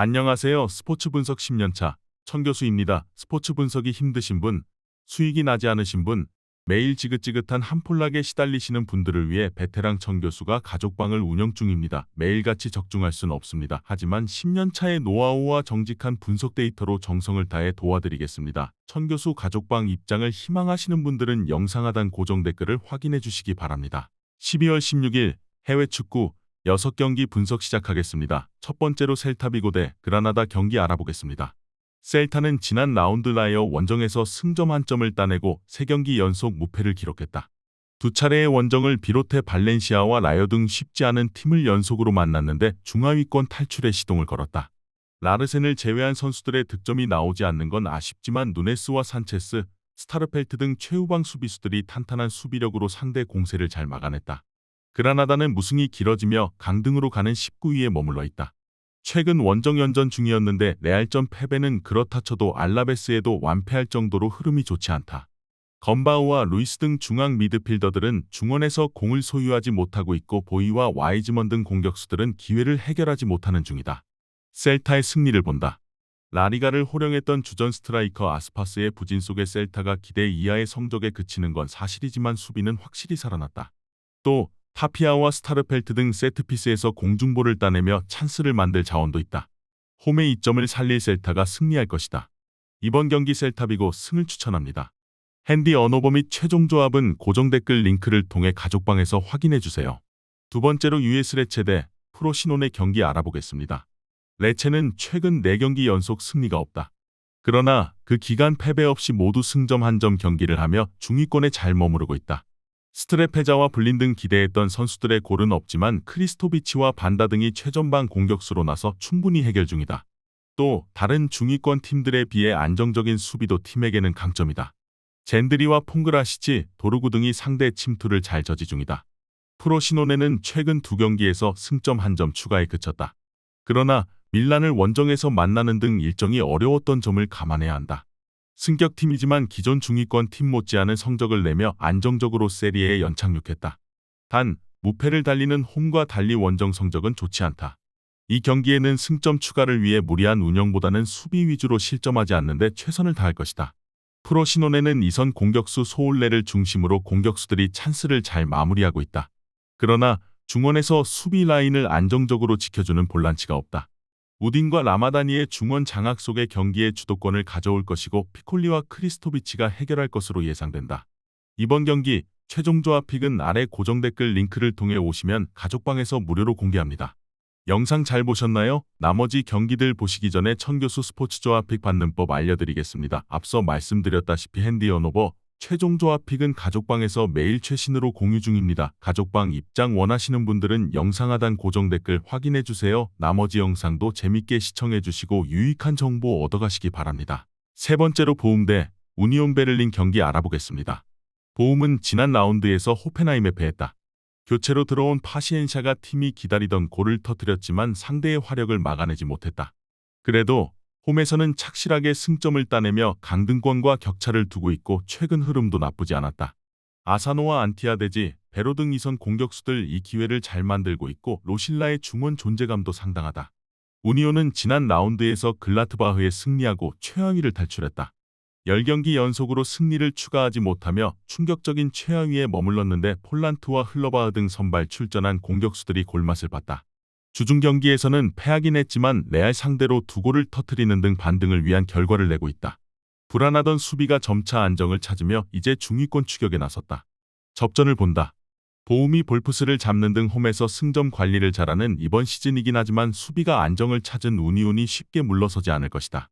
안녕하세요. 스포츠 분석 10년차 천교수입니다. 스포츠 분석이 힘드신 분, 수익이 나지 않으신 분, 매일 지긋지긋한 한폴락에 시달리시는 분들을 위해 베테랑 천교수가 가족방을 운영 중입니다. 매일같이 적중할 수는 없습니다. 하지만 10년차의 노하우와 정직한 분석 데이터로 정성을 다해 도와드리겠습니다. 천교수 가족방 입장을 희망하시는 분들은 영상 하단 고정 댓글을 확인해 주시기 바랍니다. 12월 16일 해외 축구 6경기 분석 시작하겠습니다. 첫 번째로 셀타비고 대 그라나다 경기 알아보겠습니다. 셀타는 지난 라운드 라이어 원정에서 승점 1점을 따내고 3경기 연속 무패를 기록했다. 두 차례의 원정을 비롯해 발렌시아와 라이어 등 쉽지 않은 팀을 연속으로 만났는데 중하위권 탈출에 시동을 걸었다. 라르센을 제외한 선수들의 득점이 나오지 않는 건 아쉽지만 누네스와 산체스, 스타르펠트 등 최후방 수비수들이 탄탄한 수비력으로 상대 공세를 잘 막아냈다. 그라나다는 무승이 길어지며 강등으로 가는 19위에 머물러 있다. 최근 원정 연전 중이었는데 레알전 패배는 그렇다 쳐도 알라베스에도 완패할 정도로 흐름이 좋지 않다. 건바우와 루이스 등 중앙 미드필더들은 중원에서 공을 소유하지 못하고 있고 보이와 와이즈먼 등 공격수들은 기회를 해결하지 못하는 중이다. 셀타의 승리를 본다. 라리가를 호령했던 주전 스트라이커 아스파스의 부진 속에 셀타가 기대 이하의 성적에 그치는 건 사실이지만 수비는 확실히 살아났다. 또 타피아와 스타르펠트 등 세트피스에서 공중볼을 따내며 찬스를 만들 자원도 있다. 홈의 이점을 살릴 셀타가 승리할 것이다. 이번 경기 셀타비고 승을 추천합니다. 핸디 언어버 및 최종 조합은 고정 댓글 링크를 통해 가족방에서 확인해주세요. 두 번째로 US 레체 대 프로시논의 경기 알아보겠습니다. 레체는 최근 4경기 연속 승리가 없다. 그러나 그 기간 패배 없이 모두 승점 1점 경기를 하며 중위권에 잘 머무르고 있다. 스트레페자와 블린 등 기대했던 선수들의 골은 없지만 크리스토비치와 반다 등이 최전방 공격수로 나서 충분히 해결 중이다. 또 다른 중위권 팀들에 비해 안정적인 수비도 팀에게는 강점이다. 젠드리와 퐁그라시치, 도르구 등이 상대 침투를 잘 저지 중이다. 프로시노네는 최근 2경기에서 승점 1점 추가에 그쳤다. 그러나 밀란을 원정에서 만나는 등 일정이 어려웠던 점을 감안해야 한다. 승격팀이지만 기존 중위권 팀 못지않은 성적을 내며 안정적으로 세리에에 연착륙했다. 단, 무패를 달리는 홈과 달리 원정 성적은 좋지 않다. 이 경기에는 승점 추가를 위해 무리한 운영보다는 수비 위주로 실점하지 않는데 최선을 다할 것이다. 프로시노네는 이선 공격수 소울레를 중심으로 공격수들이 찬스를 잘 마무리하고 있다. 그러나 중원에서 수비 라인을 안정적으로 지켜주는 볼란치가 없다. 우딘과 라마다니의 중원 장악 속의 경기의 주도권을 가져올 것이고 피콜리와 크리스토비치가 해결할 것으로 예상된다. 이번 경기 최종 조합 픽은 아래 고정 댓글 링크를 통해 오시면 가족방에서 무료로 공개합니다. 영상 잘 보셨나요? 나머지 경기들 보시기 전에 천교수 스포츠 조합 픽 받는 법 알려드리겠습니다. 앞서 말씀드렸다시피 핸디 언어버 최종 조합 픽은 가족방에서 매일 최신으로 공유 중입니다. 가족방 입장 원하시는 분들은 영상 하단 고정 댓글 확인해주세요. 나머지 영상도 재밌게 시청해주시고 유익한 정보 얻어가시기 바랍니다. 세 번째로 보움 대 우니온 베를린 경기 알아보겠습니다. 보움은 지난 라운드에서 호펜하임에 패했다. 교체로 들어온 파시엔샤가 팀이 기다리던 골을 터뜨렸지만 상대의 화력을 막아내지 못했다. 그래도 홈에서는 착실하게 승점을 따내며 강등권과 격차를 두고 있고 최근 흐름도 나쁘지 않았다. 아사노와 안티아데지, 베로 등 이선 공격수들 이 기회를 잘 만들고 있고 로실라의 중원 존재감도 상당하다. 우니온은 지난 라운드에서 글라트바흐에 승리하고 최하위를 탈출했다. 10경기 연속으로 승리를 추가하지 못하며 충격적인 최하위에 머물렀는데 폴란트와 흘러바흐 등 선발 출전한 공격수들이 골맛을 봤다. 주중 경기에서는 패하긴 했지만 레알 상대로 2골을 터뜨리는 등 반등을 위한 결과를 내고 있다. 불안하던 수비가 점차 안정을 찾으며 이제 중위권 추격에 나섰다. 접전을 본다. 보움이 볼프스를 잡는 등 홈에서 승점 관리를 잘하는 이번 시즌이긴 하지만 수비가 안정을 찾은 우니온이 쉽게 물러서지 않을 것이다.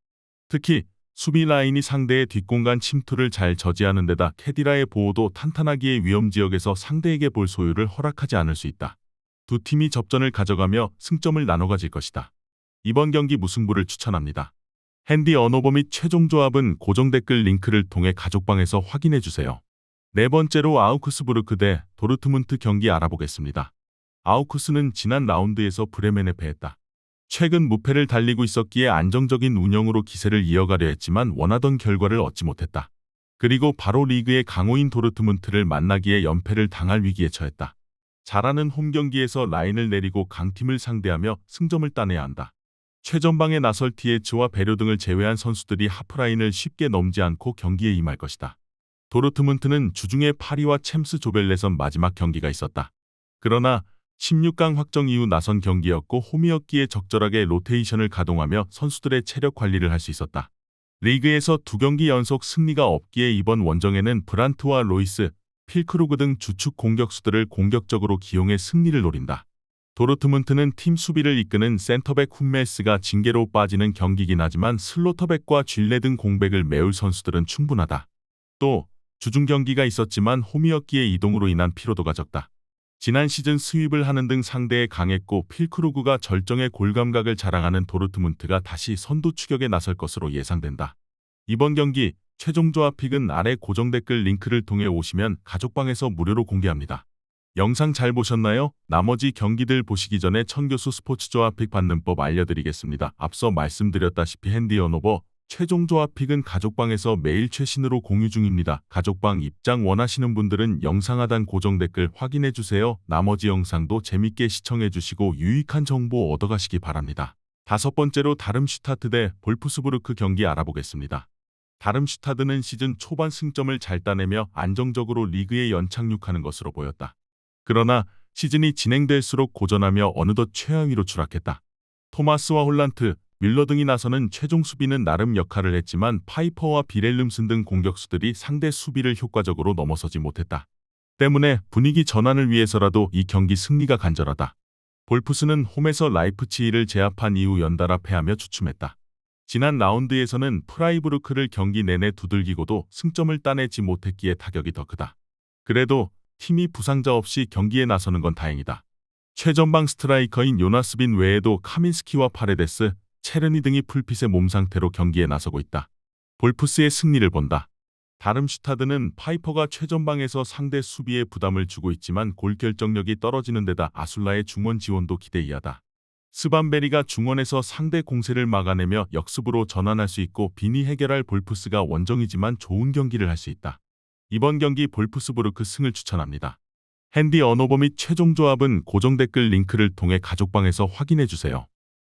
특히 수비 라인이 상대의 뒷공간 침투를 잘 저지하는 데다 캐디라의 보호도 탄탄하기에 위험지역에서 상대에게 볼 소유를 허락하지 않을 수 있다. 두 팀이 접전을 가져가며 승점을 나눠 가질 것이다. 이번 경기 무승부를 추천합니다. 핸디 언어버 및 최종 조합은 고정 댓글 링크를 통해 가족방에서 확인해주세요. 네 번째로 아우크스부르크 대 도르트문트 경기 알아보겠습니다. 아우크스는 지난 라운드에서 브레멘에 패했다. 최근 무패를 달리고 있었기에 안정적인 운영으로 기세를 이어가려 했지만 원하던 결과를 얻지 못했다. 그리고 바로 리그의 강호인 도르트문트를 만나기에 연패를 당할 위기에 처했다. 잘하는 홈경기에서 라인을 내리고 강팀을 상대하며 승점을 따내야 한다. 최전방에 나설 TH와 베료 등을 제외한 선수들이 하프라인을 쉽게 넘지 않고 경기에 임할 것이다. 도르트문트는 주중에 파리와 챔스 조별예선 마지막 경기가 있었다. 그러나 16강 확정 이후 나선 경기였고 홈이었기에 적절하게 로테이션을 가동하며 선수들의 체력 관리를 할 수 있었다. 리그에서 2경기 연속 승리가 없기에 이번 원정에는 브란트와 로이스, 필크루그 등 주축 공격수들을 공격적으로 기용해 승리를 노린다. 도르트문트는 팀 수비를 이끄는 센터백 훈멜스가 징계로 빠지는 경기긴 하지만 슬로터백과 쥘레 등 공백을 메울 선수들은 충분하다. 또 주중 경기가 있었지만 홈이었기에 이동으로 인한 피로도가 적다. 지난 시즌 스윕을 하는 등 상대에 강했고 필크루그가 절정의 골감각을 자랑하는 도르트문트가 다시 선두 추격에 나설 것으로 예상된다. 이번 경기 최종 조합픽은 아래 고정 댓글 링크를 통해 오시면 가족방에서 무료로 공개합니다. 영상 잘 보셨나요? 나머지 경기들 보시기 전에 천교수 스포츠 조합픽 받는 법 알려드리겠습니다. 앞서 말씀드렸다시피 핸디 언오버 최종 조합픽은 가족방에서 매일 최신으로 공유 중입니다. 가족방 입장 원하시는 분들은 영상 하단 고정 댓글 확인해주세요. 나머지 영상도 재밌게 시청해주시고 유익한 정보 얻어가시기 바랍니다. 5번째로 다름슈타트 대 볼프스부르크 경기 알아보겠습니다. 다름슈타드는 시즌 초반 승점을 잘 따내며 안정적으로 리그에 연착륙하는 것으로 보였다. 그러나 시즌이 진행될수록 고전하며 어느덧 최하위로 추락했다. 토마스와 홀란트, 뮬러 등이 나서는 최종 수비는 나름 역할을 했지만 파이퍼와 비렐름슨 등 공격수들이 상대 수비를 효과적으로 넘어서지 못했다. 때문에 분위기 전환을 위해서라도 이 경기 승리가 간절하다. 볼프스는 홈에서 라이프치히를 제압한 이후 연달아 패하며 주춤했다. 지난 라운드에서는 프라이부르크를 경기 내내 두들기고도 승점을 따내지 못했기에 타격이 더 크다. 그래도 팀이 부상자 없이 경기에 나서는 건 다행이다. 최전방 스트라이커인 요나스 빈 외에도 카민스키와 파레데스, 체르니 등이 풀핏의 몸 상태로 경기에 나서고 있다. 볼프스의 승리를 본다. 다름슈타드는 파이퍼가 최전방에서 상대 수비에 부담을 주고 있지만 골 결정력이 떨어지는 데다 아술라의 중원 지원도 기대이하다. 스반베리가 중원에서 상대 공세를 막아내며 역습으로 전환할 수 있고 빈이 해결할 볼프스가 원정이지만 좋은 경기를 할 수 있다. 이번 경기 볼프스부르크 승을 추천합니다. 핸디 언오버 및 최종 조합은 고정 댓글 링크를 통해 가족방에서 확인해주세요.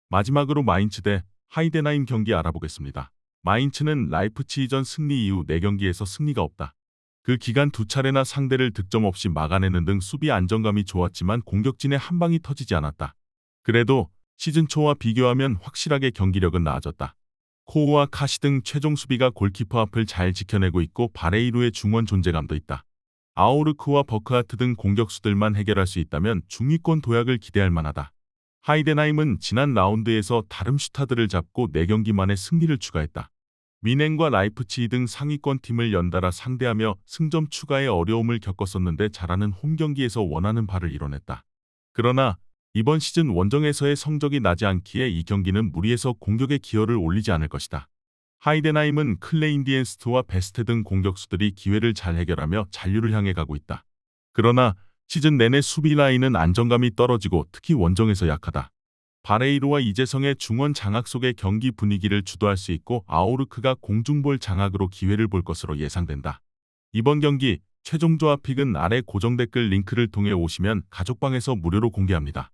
마지막으로 마인츠 대 하이덴하임 경기 알아보겠습니다. 마인츠는 라이프치히전 승리 이후 4경기에서 승리가 없다. 그 기간 2차례나 상대를 득점 없이 막아내는 등 수비 안정감이 좋았지만 공격진의 한 방이 터지지 않았다. 그래도 시즌 초와 비교하면 확실하게 경기력은 나아졌다. 코우와 카시 등 최종 수비가 골키퍼 앞을 잘 지켜내고 있고 바레이루의 중원 존재감도 있다. 아오르크와 버크하트 등 공격수들만 해결할 수 있다면 중위권 도약을 기대할 만하다. 하이덴하임은 지난 라운드에서 다름슈타드를 잡고 4경기 만에 승리를 추가했다. 미넨과 라이프치히 등 상위권 팀을 연달아 상대하며 승점 추가에 어려움을 겪었었는데 잘하는 홈경기에서 원하는 바를 이뤄냈다. 그러나 이번 시즌 원정에서의 성적이 나지 않기에 이 경기는 무리해서 공격의 기여를 올리지 않을 것이다. 하이덴하임은 클레인디엔스트와 베스트 등 공격수들이 기회를 잘 해결하며 잔류를 향해 가고 있다. 그러나 시즌 내내 수비 라인은 안정감이 떨어지고 특히 원정에서 약하다. 바레이로와 이재성의 중원 장악 속의 경기 분위기를 주도할 수 있고 아오르크가 공중볼 장악으로 기회를 볼 것으로 예상된다. 이번 경기 최종 조합픽은 아래 고정 댓글 링크를 통해 오시면 가족방에서 무료로 공개합니다.